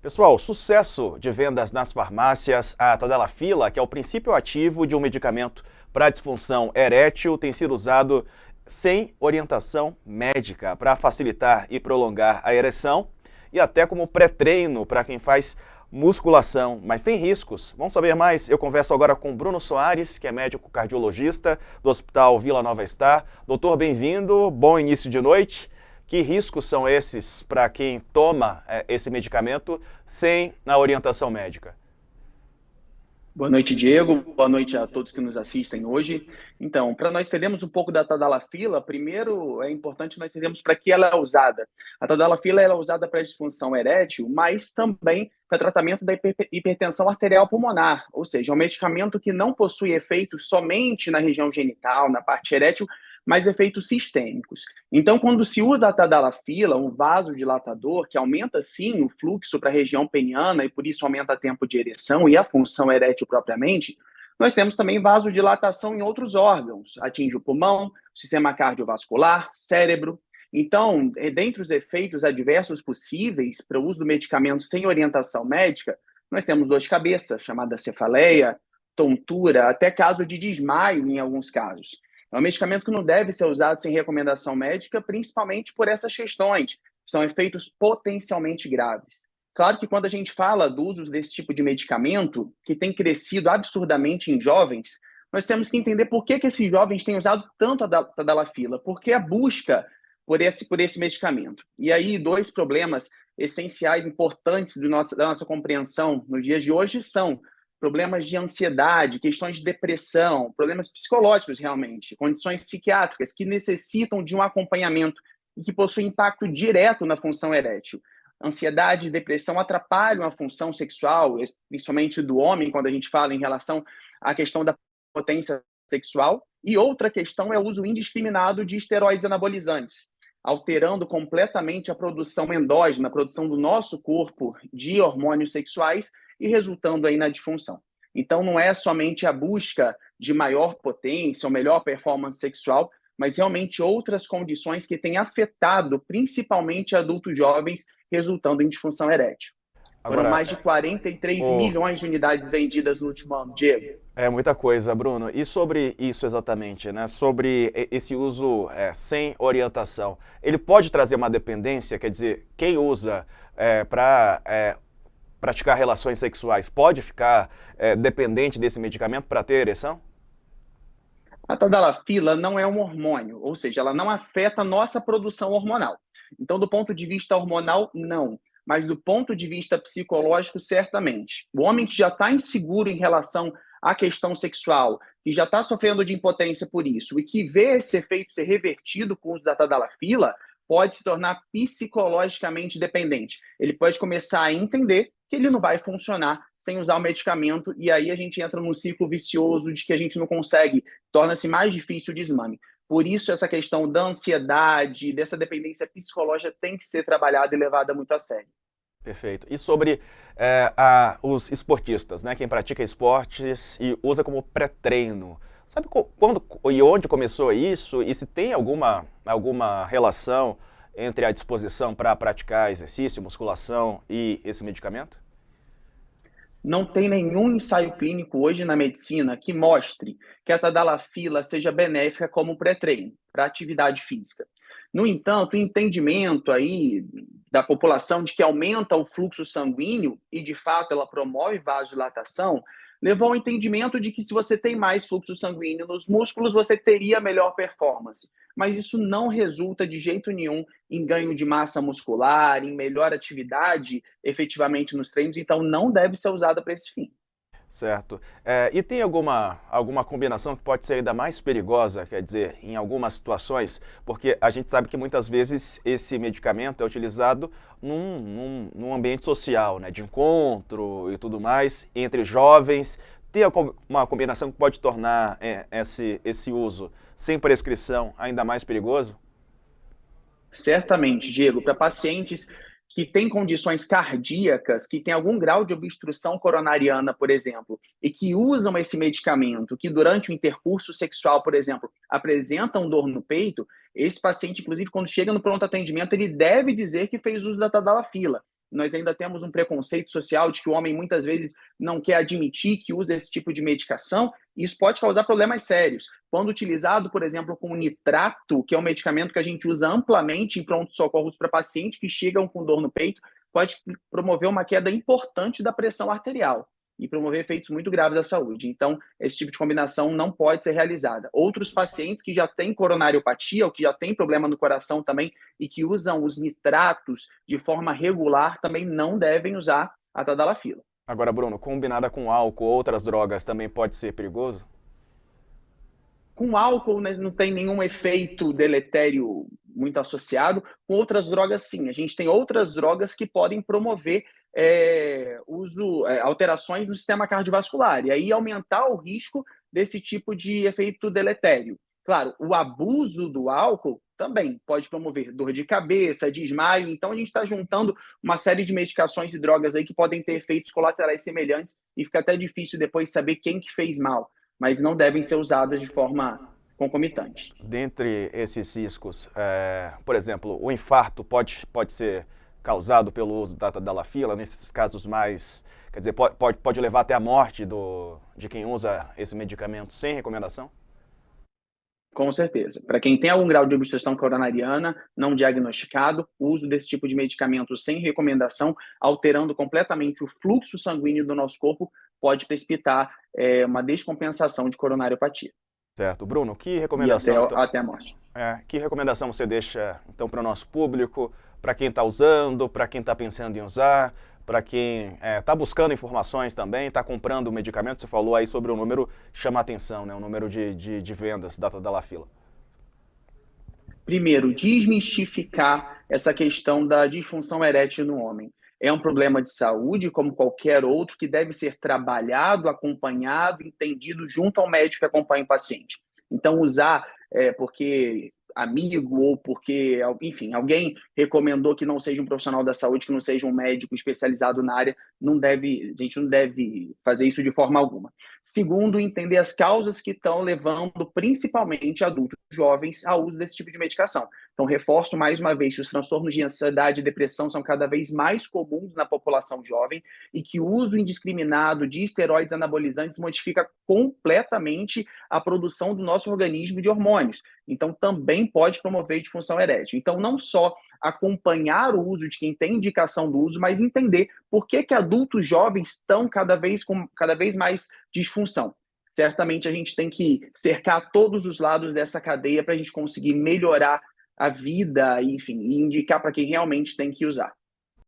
Pessoal, sucesso de vendas nas farmácias. A Tadalafila, que é o princípio ativo de um medicamento para disfunção erétil, tem sido usado sem orientação médica para facilitar e prolongar a ereção e até como pré-treino para quem faz musculação, mas tem riscos. Vamos saber mais? Eu converso agora com Bruno Soares, que é médico cardiologista do Hospital Vila Nova Star. Doutor, bem-vindo, bom início de noite. Que riscos são esses para quem toma esse medicamento sem a orientação médica? Boa noite, Diego. Boa noite a todos que nos assistem hoje. Então, para nós entendermos um pouco da Tadalafila, primeiro é importante nós entendermos para que ela é usada. A Tadalafila ela é usada para disfunção erétil, mas também para tratamento da hipertensão arterial pulmonar, ou seja, é um medicamento que não possui efeitos somente na região genital, na parte erétil, mas efeitos sistêmicos. Então, quando se usa a Tadalafila, um vasodilatador que aumenta sim o fluxo para a região peniana e por isso aumenta o tempo de ereção e a função erétil propriamente, nós temos também vasodilatação em outros órgãos, atinge o pulmão, o sistema cardiovascular, cérebro. Então, dentre os efeitos adversos possíveis para o uso do medicamento sem orientação médica, nós temos dor de cabeça, chamada cefaleia, tontura, até caso de desmaio em alguns casos. É um medicamento que não deve ser usado sem recomendação médica, principalmente por essas questões, que são efeitos potencialmente graves. Claro que quando a gente fala do uso desse tipo de medicamento, que tem crescido absurdamente em jovens, nós temos que entender por que esses jovens têm usado tanto a Tadalafila, porque a busca por esse medicamento. E aí, dois problemas essenciais, importantes da nossa compreensão nos dias de hoje são problemas de ansiedade, questões de depressão, problemas psicológicos realmente, condições psiquiátricas que necessitam de um acompanhamento e que possuem impacto direto na função erétil. Ansiedade e depressão atrapalham a função sexual, principalmente do homem, quando a gente fala em relação à questão da potência sexual. E outra questão é o uso indiscriminado de esteroides anabolizantes, alterando completamente a produção endógena, a produção do nosso corpo de hormônios sexuais e resultando aí na disfunção. Então, não é somente a busca de maior potência ou melhor performance sexual, mas realmente outras condições que têm afetado principalmente adultos jovens, resultando em disfunção erétil. Foram Agora, mais de 43 o... milhões de unidades vendidas no último ano, Diego. é muita coisa, Bruno. E sobre isso exatamente, né? Sobre esse uso sem orientação, ele pode trazer uma dependência? Quer dizer, quem usa para praticar relações sexuais pode ficar dependente desse medicamento para ter ereção? A Tadalafila não é um hormônio, ou seja, ela não afeta a nossa produção hormonal. Então, do ponto de vista hormonal, não. Mas do ponto de vista psicológico, certamente. O homem que já está inseguro em relação à questão sexual, que já está sofrendo de impotência por isso, e que vê esse efeito ser revertido com o uso da Tadalafila, pode se tornar psicologicamente dependente. Ele pode começar a entender que ele não vai funcionar sem usar o medicamento, e aí a gente entra num ciclo vicioso de que a gente não consegue, torna-se mais difícil o desmame. Por isso, essa questão da ansiedade, dessa dependência psicológica tem que ser trabalhada e levada muito a sério. Perfeito. E sobre os esportistas, né? Quem pratica esportes e usa como pré-treino. Sabe quando e onde começou isso? E se tem alguma relação entre a disposição para praticar exercício, musculação e esse medicamento? Não tem nenhum ensaio clínico hoje na medicina que mostre que a Tadalafila seja benéfica como pré-treino para atividade física. No entanto, o entendimento aí da população de que aumenta o fluxo sanguíneo e, de fato, ela promove vasodilatação, levou ao entendimento de que se você tem mais fluxo sanguíneo nos músculos, você teria melhor performance. Mas isso não resulta de jeito nenhum em ganho de massa muscular, em melhor atividade efetivamente nos treinos, então não deve ser usada para esse fim. Certo. E tem alguma combinação que pode ser ainda mais perigosa, quer dizer, em algumas situações? Porque a gente sabe que muitas vezes esse medicamento é utilizado num ambiente social, né, de encontro e tudo mais, entre jovens. Tem uma combinação que pode tornar esse uso sem prescrição ainda mais perigoso? Certamente, Diego, para pacientes que têm condições cardíacas, que têm algum grau de obstrução coronariana, por exemplo, e que usam esse medicamento, que durante o intercurso sexual, por exemplo, apresentam dor no peito, esse paciente, inclusive, quando chega no pronto atendimento, ele deve dizer que fez uso da Tadalafila. nós ainda temos um preconceito social de que o homem muitas vezes não quer admitir que usa esse tipo de medicação, e isso pode causar problemas sérios. Quando utilizado, por exemplo, com nitrato, que é um medicamento que a gente usa amplamente em pronto-socorros para pacientes que chegam com dor no peito, pode promover uma queda importante da pressão arterial e promover efeitos muito graves à saúde. Então, esse tipo de combinação não pode ser realizada. Outros pacientes que já têm coronariopatia ou que já têm problema no coração também e que usam os nitratos de forma regular também não devem usar a tadalafila. Agora, Bruno, combinada com álcool ou outras drogas também pode ser perigoso? Com álcool, né, não tem nenhum efeito deletério muito associado. Com outras drogas, sim. A gente tem outras drogas que podem promover alterações no sistema cardiovascular e aí aumentar o risco desse tipo de efeito deletério. Claro, o abuso do álcool também pode promover dor de cabeça, desmaio. Então, a gente está juntando uma série de medicações e drogas aí que podem ter efeitos colaterais semelhantes e fica até difícil depois saber quem que fez mal, mas não devem ser usadas de forma concomitante. Dentre esses riscos, por exemplo, o infarto pode ser causado pelo uso da tadalafila, nesses casos mais, quer dizer, pode levar até a morte de quem usa esse medicamento sem recomendação? Com certeza. Para quem tem algum grau de obstrução coronariana não diagnosticado, o uso desse tipo de medicamento sem recomendação, alterando completamente o fluxo sanguíneo do nosso corpo, pode precipitar uma descompensação de coronariopatia. Certo. Bruno, que recomendação, e então, até a morte. que recomendação você deixa então para o nosso público, para quem está usando, para quem está pensando em usar, para quem está buscando informações também, está comprando o medicamento? Você falou aí sobre o número, chama a atenção, né? O número de vendas da tadalafila. Primeiro, desmistificar essa questão da disfunção erétil no homem. É um problema de saúde, como qualquer outro, que deve ser trabalhado, acompanhado, entendido junto ao médico que acompanha o paciente. Então, usar porque amigo ou porque, enfim, alguém recomendou que não seja um profissional da saúde, que não seja um médico especializado na área, a gente não deve fazer isso de forma alguma. Segundo, entender as causas que estão levando principalmente adultos jovens ao uso desse tipo de medicação. Então, reforço mais uma vez que os transtornos de ansiedade e depressão são cada vez mais comuns na população jovem e que o uso indiscriminado de esteroides anabolizantes modifica completamente a produção do nosso organismo de hormônios. Então, também pode promover disfunção erétil. Então, não só acompanhar o uso de quem tem indicação do uso, mas entender por que adultos jovens estão cada vez mais disfunção. Certamente a gente tem que cercar todos os lados dessa cadeia para a gente conseguir melhorar a vida, enfim, e indicar para quem realmente tem que usar.